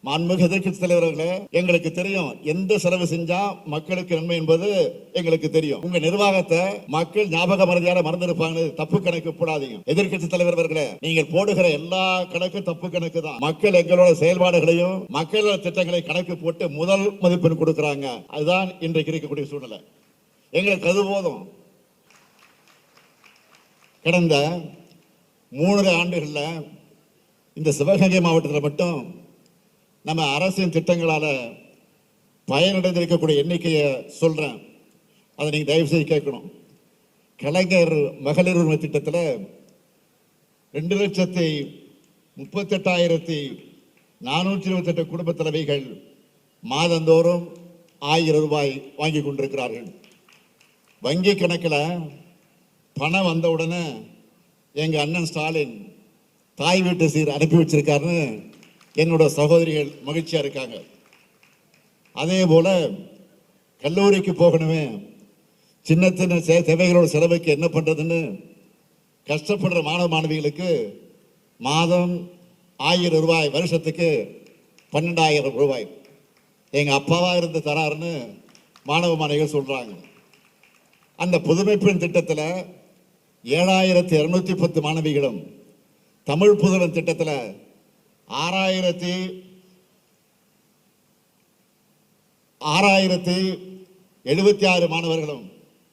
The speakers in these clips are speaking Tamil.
மாண்புமிகு எதிர்க்கட்சி தலைவர்களே, எங்களுக்கு தெரியும் எந்த செலவு செஞ்சா மக்களுக்கு நன்மை என்பது எங்களுக்கு தெரியும். உங்க நிர்வாகத்தை மக்கள் ஞாபக மறதியால மறந்திருப்பாங்க. தப்பு கணக்கு போடாதீங்க. எதிர்க்கட்சி தலைவர்களே, நீங்கள் போடுகிற எல்லா கணக்கு தப்பு கணக்கு தான். மக்கள் எங்களோட செயல்பாடுகளையும் மக்களோட திட்டங்களை கணக்கு போட்டு முதல் மதிப்பெண் கொடுக்கிறாங்க. அதுதான் இன்றைக்கு இருக்கக்கூடிய சூழ்நிலை. எங்களுக்கு அது போதும். கடந்த 3 ஆண்டுகள்ல இந்த சிவகங்கை மாவட்டத்தில் மட்டும் நம்ம அரசின் திட்டங்களால பயனடைந்திருக்கக்கூடிய எண்ணிக்கையை சொல்றேன். அதை நீங்க தயவு செய்து கேட்கணும். கலைஞர் மகளிர் உரிமை திட்டத்தில் 2,38,428 குடும்ப தலைவிகள் மாதந்தோறும் 1000 ரூபாய் வாங்கி கொண்டிருக்கிறார்கள். வங்கி கணக்கில் பணம் வந்தவுடனே எங்க அண்ணன் ஸ்டாலின் தாய் வீட்டு சீர் அனுப்பி வச்சிருக்காருன்னு என்னோட சகோதரிகள் மகிழ்ச்சியா இருக்காங்க. அதே போல கல்லூரிக்கு போகணுமே, சின்ன சின்ன தேவைகளோட செலவுக்கு என்ன பண்றதுன்னு கஷ்டப்படுற மாணவ மாணவிகளுக்கு மாதம் 1000 ரூபாய், வருஷத்துக்கு 12,000 ரூபாய் எங்க அப்பாவா இருந்து தராருன்னு மாணவ மாணவிகள் சொல்றாங்க. அந்த புதுமை பெண் திட்டத்தில் 7,210 மாணவிகளும், தமிழ் புதுவன் திட்டத்தில் 6,076 மாணவர்களும்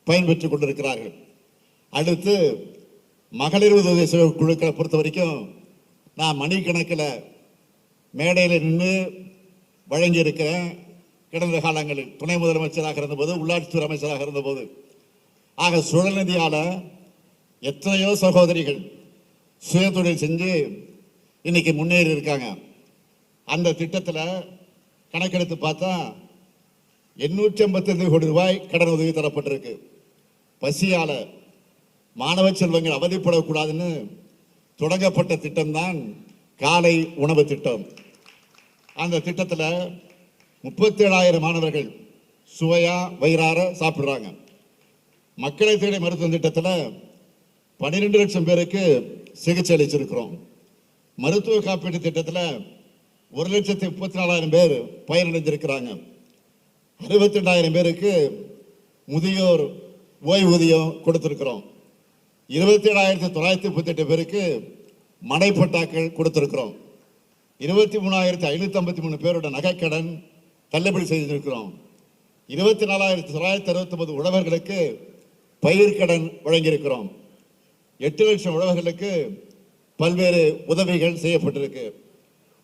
பயன்பெற்றுக் கொண்டிருக்கிறார்கள். அடுத்து மகளிர் உதவி குழுக்களை பொறுத்த வரைக்கும் நான் மணிக்கணக்கில் மேடையில் நின்று வழங்கி இருக்கிறேன். கடந்த காலங்களில் துணை முதலமைச்சராக இருந்தபோது, உள்ளாட்சித்துறை அமைச்சராக இருந்தபோது. ஆக சுழல் நிதியால் எத்தனையோ சகோதரிகள் சுயதொழில் செஞ்சு இன்னைக்கு முன்னேறி இருக்காங்க. அந்த திட்டத்தில் கணக்கெடுத்து பார்த்தா 855 கோடி ரூபாய் கடன் உதவி தரப்பட்டிருக்கு. பசியால மாணவ செல்வங்கள் அவதிப்படக்கூடாதுன்னு தொடங்கப்பட்ட திட்டம்தான் காலை உணவு திட்டம். அந்த திட்டத்தில் 37,000 மாணவர்கள் சுவையா வயிறார சாப்பிடுறாங்க. மக்களை தேடி மருத்துவ திட்டத்தில் 12 லட்சம் பேருக்கு சிகிச்சை அளிச்சிருக்கிறோம். மருத்துவ காப்பீட்டு திட்டத்தில் 1,34,000 பேர் பயனடைந்திருக்கிறாங்க. 62,000 பேருக்கு முதியோர் ஓய்வூதியம் கொடுத்திருக்கிறோம். 27,938 பேருக்கு மனைப்பட்டாக்கள் கொடுத்திருக்கிறோம். 23,553 பேரோட நகைக்கடன் தள்ளுபடி செய்திருக்கிறோம். 24,969 உழவர்களுக்கு பயிர்க்கடன் வழங்கியிருக்கிறோம். 8 லட்சம் உழவர்களுக்கு பல்வேறு உதவிகள் செய்யப்பட்டிருக்கு.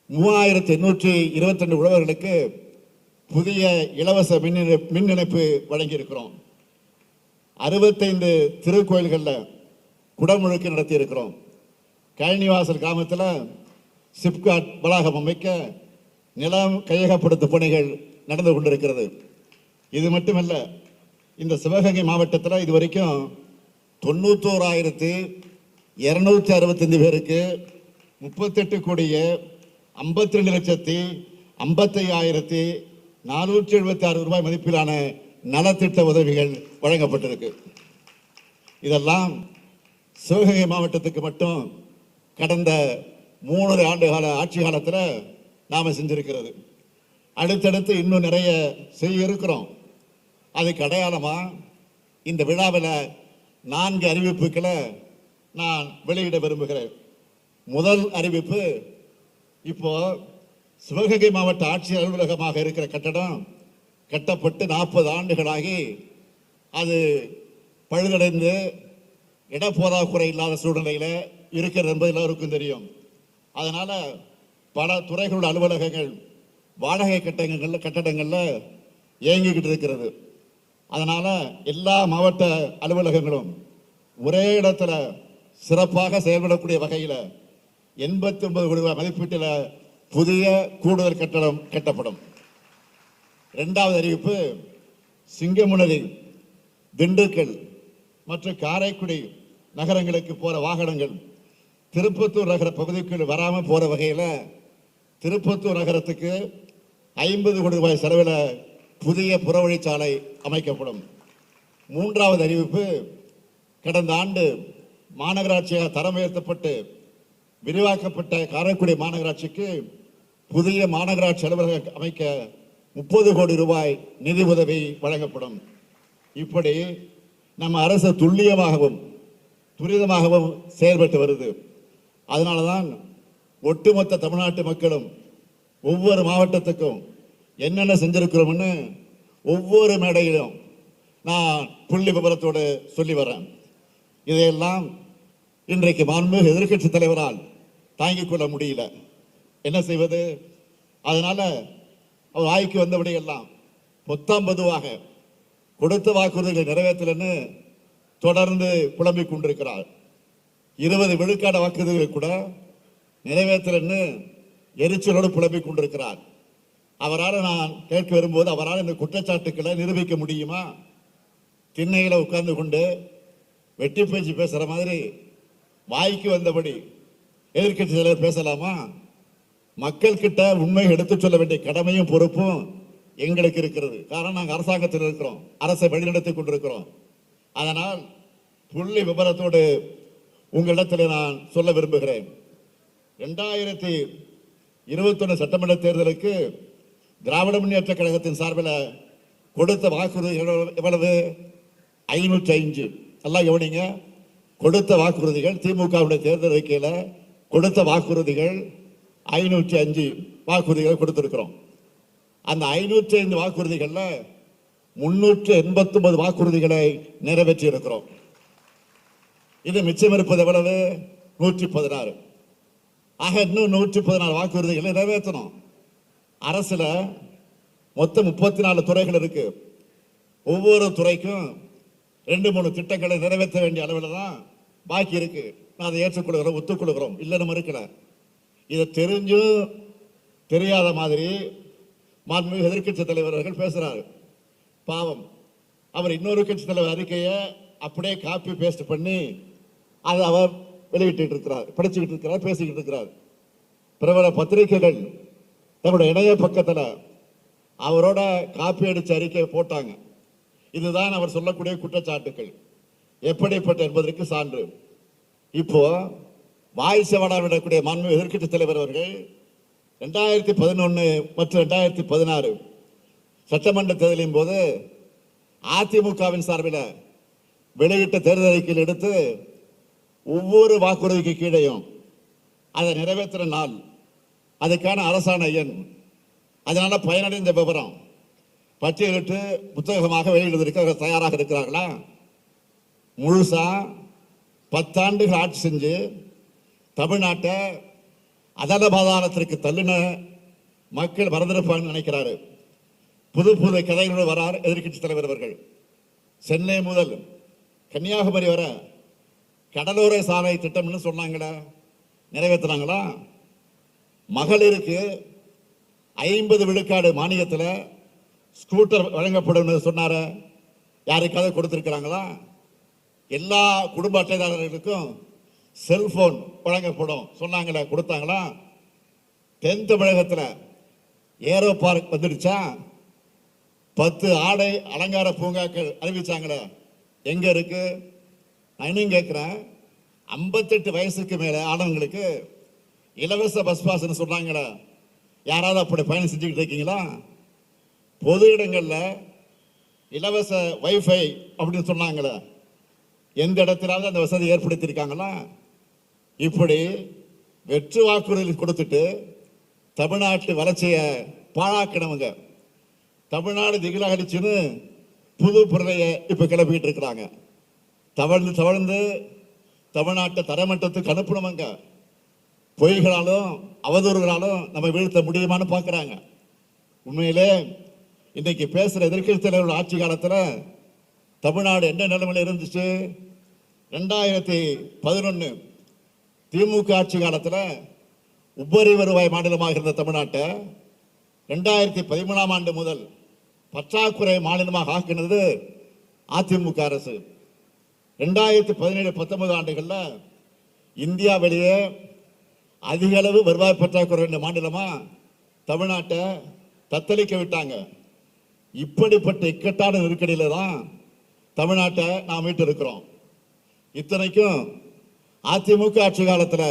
3,822 உழவர்களுக்கு புதிய இலவச மின் இணைப்பு வழங்கியிருக்கிறோம். 65 திருக்கோயில்களில் குடமுழுக்கு நடத்தி இருக்கிறோம். கழனிவாசல் கிராமத்தில் சிப்காட் வளாகம் அமைக்க நிலம் கையகப்படுத்தும் பணிகள் நடந்து கொண்டிருக்கிறது. இது மட்டுமல்ல, இந்த சிவகங்கை மாவட்டத்தில் இதுவரைக்கும் 91,265 பேருக்கு 38,52,55,476 ரூபாய் மதிப்பிலான நலத்திட்ட உதவிகள் வழங்கப்பட்டிருக்கு. இதெல்லாம் சிவகங்கை மாவட்டத்துக்கு மட்டும் கடந்த 3 ஆண்டு கால ஆட்சி காலத்தில் நாம் செஞ்சிருக்கிறது. அடுத்தடுத்து இன்னும் நிறைய செய்ய இருக்கிறோம். அதுக்கு அடையாளமா இந்த விழாவில் 4 அறிவிப்புகளை நான் வெளியிட விரும்புகிறேன். முதல் அறிவிப்பு, இப்போ சிவகங்கை மாவட்ட ஆட்சியர் அலுவலகமாக இருக்கிற கட்டடம் கட்டப்பட்டு 40 ஆண்டுகளாகி அது பழுதடைந்து இடப்போதாக்குறை இல்லாத சூழ்நிலையில் இருக்கிறது என்பது எல்லோருக்கும் தெரியும். அதனால பல துறைகளோட அலுவலகங்கள் வாடகை கட்டடங்கள்ல இயங்கிக்கிட்டு இருக்கிறது. அதனால எல்லா மாவட்ட அலுவலகங்களும் ஒரே இடத்துல சிறப்பாக செயல்படக்கூடிய வகையில் 89 கோடி ரூபாய் மதிப்பீட்டில் புதிய கூடுதல் கட்டடம் கட்டப்படும். 2வது அறிவிப்பு, சிங்கமுனரி, திண்டுக்கல் மற்றும் காரைக்குடி நகரங்களுக்கு போற வாகனங்கள் திருப்பத்தூர் நகர பகுதிக்குள் வராமல் போற வகையில் திருப்பத்தூர் நகரத்துக்கு 50 கோடி ரூபாய் செலவில் புதிய புறவழிச்சாலை அமைக்கப்படும். 3வது அறிவிப்பு, கடந்த ஆண்டு மாநகராட்சியாக தரம் உயர்த்தப்பட்டு விரிவாக்கப்பட்ட காரைக்குடி மாநகராட்சிக்கு புதிய மாநகராட்சி அலுவலகம் அமைக்க 30 கோடி ரூபாய் நிதி உதவி வழங்கப்படும். இப்படி நம்ம அரசு துல்லியமாகவும் துரிதமாகவும் செயல்பட்டு வருது. அதனாலதான் ஒட்டுமொத்த தமிழ்நாட்டு மக்களும் ஒவ்வொரு மாவட்டத்துக்கும் என்னென்ன செஞ்சிருக்கிறோம்னு ஒவ்வொரு மேடையிலும் நான் புள்ளி விவரத்தோடு சொல்லி வரேன். இதையெல்லாம் இன்றைக்கு மாண்புமிகு எதிர்க்கட்சி தலைவரால் தாங்கிக் கொள்ள முடியல. என்ன செய்வது? அதனால அவர் வாய்க்கு வந்தபடியெல்லாம் பொத்தாம் பொதுவாக கொடுத்த வாக்குறுதிகளை நிறைவேற்றலன்னு தொடர்ந்து புலம்பிக் கொண்டிருக்கிறார். 20 விழுக்காடு வாக்குறுதிகளை கூட நிறைவேற்றலன்னு எரிச்சலோடு புலம்பிக் கொண்டிருக்கிறார். அவரால் நான் கேட்க வரும்போது அவரால் இந்த குற்றச்சாட்டுக்களை நிரூபிக்க முடியுமா? திண்ணையில உட்கார்ந்து கொண்டு வெட்டி பேச்சு பேசுற மாதிரி வாய்க்கு வந்தபடி எதிர்க்கட்சி தலைவர் பேசலாமா? மக்கள் கிட்ட உண்மை எடுத்துச் சொல்ல வேண்டிய கடமையும் பொறுப்பும் எங்களுக்கு இருக்கிறது. காரணம் நாங்கள் அரசாங்கத்தில் இருக்கிறோம், அரசை வழிநடத்தி கொண்டிருக்கிறோம். அதனால் புள்ளி விபரத்தோடு உங்களிடத்தில் நான் சொல்ல விரும்புகிறேன். 2021 சட்டமன்ற தேர்தலுக்கு திராவிட முன்னேற்ற கழகத்தின் சார்பில் கொடுத்த வாக்குறுதி எவ்வளவு? 505. எல்லாம் கவனிங்க. கொடுத்த வாக்குறுதிகள் திமுகவுடைய தேர்தல் அறிக்கையில கொடுத்த வாக்குறுதிகள் 505 வாக்குறுதிகள் கொடுத்திருக்கிறோம். அந்த 505 வாக்குறுதிகள்ல 389 வாக்குறுதிகளை நிறைவேற்றி இருக்கிறோம். இது மிச்சம் இருப்பது எவ்வளவு? 116. ஆக இன்னும் 114 வாக்குறுதிகளை நிறைவேற்றணும். அரசுல மொத்தம் 34 துறைகள் இருக்கு. ஒவ்வொரு துறைக்கும் 2-3 திட்டங்களை நிறைவேற்ற வேண்டிய அளவில் தான் பாக்கி இருக்கு. நான் அதை ஏற்றுக்கொள்கிறோம், ஒத்துக்கொள்கிறோம், இல்லைன்னு மறுக்கல. இதை தெரிஞ்சும் தெரியாத மாதிரி மாண்புமிகு எதிர்க்கட்சி தலைவர்கள் பேசுறாரு. பாவம், அவர் இன்னொரு கட்சி தலைவர் அறிக்கையை அப்படியே காப்பி பேஸ்ட் பண்ணி அதை அவர் வெளியிட்டு இருக்கிறார், படிச்சுக்கிட்டு இருக்கிறார், பேசிக்கிட்டு இருக்கிறார். பிரபல பத்திரிகைகள் தன்னுடைய இணைய பக்கத்தில் அவரோட காப்பி அடிச்ச அறிக்கை போட்டாங்க. இதுதான் அவர் சொல்லக்கூடிய குற்றச்சாட்டுகள் எப்படிப்பட்ட என்பதற்கு சான்று. இப்போ வாய் செவடா விடக்கூடிய மாண்புமிகு எதிர்க்கட்சி தலைவர் அவர்கள் 2011 மற்றும் 2016 சட்டமன்ற தேர்தலின் போது அதிமுகவின் சார்பில் வெளியிட்ட தேர்தல் அறிக்கையில் எடுத்து ஒவ்வொரு வாக்குறுதிக்கு கீழையும் அதை நிறைவேற்ற நாள், அதுக்கான அரசாணை எண், அதனால பயனடைந்த விவரம் பட்டியலிட்டு புத்தகமாக வெளியிடுவதற்கு தயாராக இருக்கிறார்களா? முழுசா 10 ஆண்டுகள் ஆட்சி செஞ்சு தமிழ்நாட்டை அதல பாதாளத்திற்கு தள்ளின மக்கள் மறந்திருப்பாங்க நினைக்கிறாரு. புது புது கதைகளோடு வரார் எதிர்க்கட்சி தலைவர் அவர்கள். சென்னை முதல் கன்னியாகுமரி வர கடலோர சாலை திட்டம்னு சொன்னாங்களா? நிறைவேற்றினாங்களா? மகளிருக்கு 50 விழுக்காடு மானியத்தில் ஸ்கூட்டர் வழங்கப்படும் சொன்னார, யாருக்காவது கொடுத்திருக்கிறாங்களா? எல்லா குடும்ப அட்டைதாரர்களுக்கும் செல்போன் வழங்கப்படும் சொன்னாங்களா? கொடுத்தாங்களா? தென் தமிழகத்தில் ஏரோ பார்க் வந்துடுச்சா? 10 ஆடை அலங்கார பூங்காக்கள் அறிவிச்சாங்களே, எங்க இருக்கு? நான் இன்னும் கேட்கிறேன், 58 வயசுக்கு மேல ஆனவங்களுக்கு இலவச பஸ் பாஸ்ன்னு சொன்னாங்களே, யாராவது அப்படி பயணம் செஞ்சுக்கிட்டு இருக்கீங்களா? பொது இடங்கள்ல இலவச வைஃபை அப்படின்னு சொன்னாங்களே, எந்த இடத்திலாவது அந்த வசதி ஏற்படுத்தியிருக்காங்களா? இப்படி வெற்று வாக்குறுதி கொடுத்துட்டு தமிழ்நாட்டு வளர்ச்சியை பாழாக்கினவங்க, தமிழ்நாடு திகிலாகடிச்சுன்னு புது பொருளைய இப்ப கிளப்பிக்கிட்டு இருக்கிறாங்க. தவழ்ந்து தமிழ்நாட்டை தரமட்டத்துக்கு அனுப்பணுமங்க. பொய்களாலும் அவதூறுகளாலும் நம்ம வீழ்த்த முடியுமான்னு பார்க்குறாங்க. உண்மையிலே இன்னைக்கு பேசுகிற எதிர்க்கட்சி தலைவர்கள் ஆட்சி காலத்தில் தமிழ்நாடு என்ன நிலைமையில் இருந்துச்சு? 2011 திமுக ஆட்சி காலத்தில் உபரி வருவாய் மாநிலமாக இருந்த தமிழ்நாட்டை 2013ஆம் ஆண்டு முதல் பற்றாக்குறை மாநிலமாக ஆக்கினது அதிமுக அரசு. 2017-19 ஆண்டுகளில் இந்தியாவிலேயே அதிக அளவு வருவாய் பற்றாக்குறை மாநிலமா தமிழ்நாட்டை தத்தளிக்க விட்டாங்க. இப்படிப்பட்ட இக்கட்டான நெருக்கடியில தான் தமிழ்நாட்டை நாம் மீட்டு இருக்கிறோம். இத்தனைக்கும் அதிமுக ஆட்சி காலத்தில்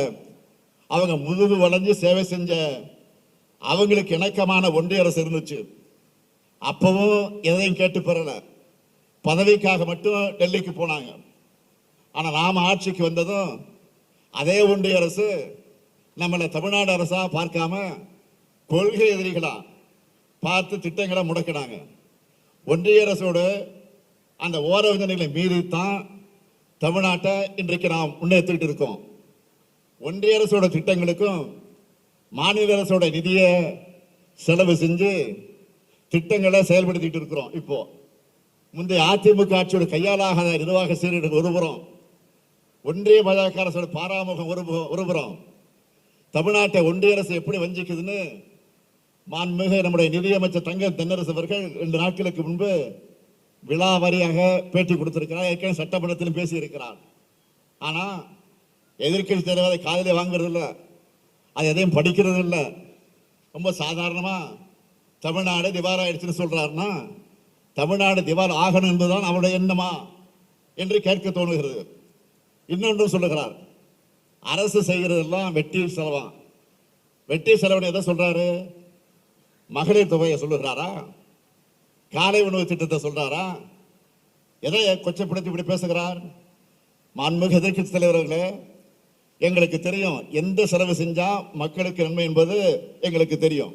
அவங்க முதுகு வளைஞ்சு சேவை செஞ்ச அவங்களுக்கு இணக்கமான ஒன்றிய அரசு இருந்துச்சு. அப்பவும் எதையும் கேட்டு பெறல. பதவிக்காக மட்டும் டெல்லிக்கு போனாங்க. ஆனா நாம ஆட்சிக்கு வந்ததும் அதே ஒன்றிய அரசு நம்மளை தமிழ்நாடு அரசா பார்க்காம கொள்கை எதிரிகளா பார்த்து திட்டங்களை முடக்கினாங்க. ஒன்றிய அரசோடு அந்த ஓரவிந்தனைகளை மீறித்தான் தமிழ்நாட்டை இன்றைக்கு நாம் முன்னெடுத்துக்கிட்டு இருக்கோம். ஒன்றிய அரசோட திட்டங்களுக்கும் மாநில அரசோட நிதியை செலவு செஞ்சு திட்டங்களை செயல்படுத்திட்டு இருக்கிறோம். இப்போ முந்தைய அதிமுக ஆட்சியோட கையாளாகாத நிர்வாக சீரழிவு ஒருபுறம், ஒன்றிய பாஜக அரசோட பாராமுகம் ஒருபுறம், தமிழ்நாட்டை ஒன்றிய அரசு எப்படி வஞ்சிக்குதுன்னு மாண்புமிகு நம்முடைய நிதியமைச்சர் தங்கம் தென்னரசு அவர்கள் 2 நாட்களுக்கு முன்பு விழாவாரியாக பேட்டி கொடுத்திருக்கிறார். ஏற்கனவே சட்டமன்றத்திலும் பேசியிருக்கிறார். ஆனா எதிர்க்கட்சி தலைவர் அதை காதிலே வாங்குறது இல்லை, அது எதையும் படிக்கிறது இல்லை. ரொம்ப சாதாரணமா தமிழ்நாடு திவால் ஆயிடுச்சுன்னு சொல்றாருன்னா, தமிழ்நாடு திவால் ஆகணும் என்பதுதான் அவருடைய எண்ணமா என்று கேட்க தோணுகிறது. இன்னொன்றும் சொல்லுகிறார், அரசு செய்கிறதெல்லாம் வெட்டி செலவா. வெட்டி செலவுன்னு எதை சொல்றாரு? மகளிர் தொகையை சொல்லுகிறாரா? காலை உணவு திட்டத்தை சொல்றாரா? எதை கொச்சப்படுத்தி இப்படி பேசுகிறார்? மாண்புமிகு எதிர்க்கட்சி தலைவர்களே, எங்களுக்கு தெரியும் எந்த செலவு செஞ்சா மக்களுக்கு நன்மை என்பது எங்களுக்கு தெரியும்.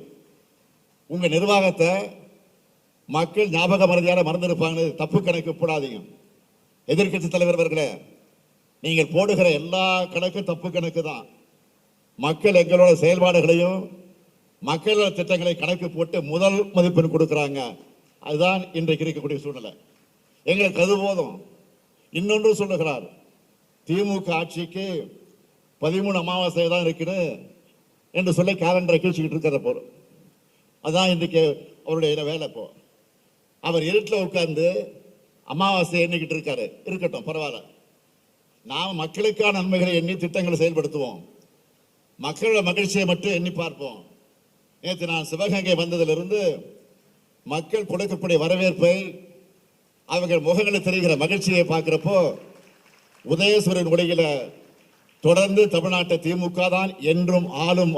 உங்க நிர்வாகத்தை மக்கள் ஞாபக மறதியால மறந்திருப்பாங்க. தப்பு கணக்கு போடாதீங்க. எதிர்க்கட்சி தலைவர் அவர்களே, நீங்கள் போடுகிற எல்லா கணக்கும் தப்பு கணக்கு தான். மக்கள் எங்களோட செயல்பாடுகளையும் மக்களோட திட்டங்களை கணக்கு போட்டு முதல் மதிப்பெண் கொடுக்கிறாங்க. அதுதான் இன்றைக்கு இருக்கக்கூடிய சூழ்நிலை. எங்களுக்கு அது போதும். இன்னொன்று சொல்லுகிறார், திமுக ஆட்சிக்கு 13 அமாவாசை தான் இருக்குது என்று சொல்லி கேலண்டரை கீழ்ச்சிக்கிட்டு இருக்கிற போறோம். அதான் இன்றைக்கு அவருடைய வேலை. இப்போ அவர் இருட்டில் உட்கார்ந்து அமாவாசை எண்ணிக்கிட்டு இருக்காரு. இருக்கட்டும், பரவாயில்ல. நாம் மக்களுக்கான நன்மைகளை எண்ணி திட்டங்களை செயல்படுத்துவோம். மக்களோட மகிழ்ச்சியை மட்டும் எண்ணி பார்ப்போம். நேற்று நான் சிவகங்கை வந்ததிலிருந்து மக்கள் கொடுக்கக்கூடிய வரவேற்பை, அவர்கள் முகங்களில் தெரிகிற மகிழ்ச்சியை பார்க்கிறப்போ உதயசூரியன் ஒளியில தொடர்ந்து தமிழ்நாட்டை திமுக தான் என்றும்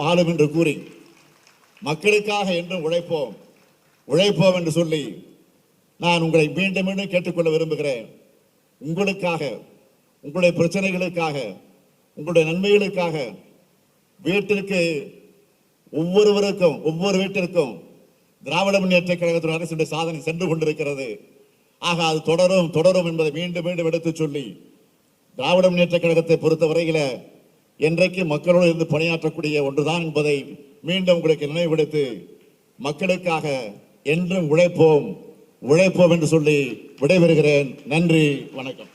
ஆளும் என்று கூறி மக்களுக்காக என்றும் உழைப்போம் உழைப்போம் என்று சொல்லி நான் உங்களை மீண்டும் மீண்டும் கேட்டுக்கொள்ள விரும்புகிறேன். உங்களுக்காக, உங்களுடைய பிரச்சனைகளுக்காக, உங்களுடைய நன்மைகளுக்காக வீட்டிற்கு ஒவ்வொருவருக்கும், ஒவ்வொரு வீட்டிற்கும் திராவிட முன்னேற்ற கழகத்தின் அரசுடைய சாதனை சென்று கொண்டிருக்கிறது. ஆக அது தொடரும் தொடரும் என்பதை மீண்டும் மீண்டும் எடுத்து சொல்லி, திராவிட முன்னேற்ற கழகத்தை பொறுத்தவரையில என்றைக்கு மக்களோடு இருந்து பணியாற்றக்கூடிய ஒன்றுதான் என்பதை மீண்டும் உங்களுக்கு நினைவுபடுத்தி, மக்களுக்காக என்றும் உழைப்போம் உழைப்போம் என்று சொல்லி விடைபெறுகிறேன். நன்றி, வணக்கம்.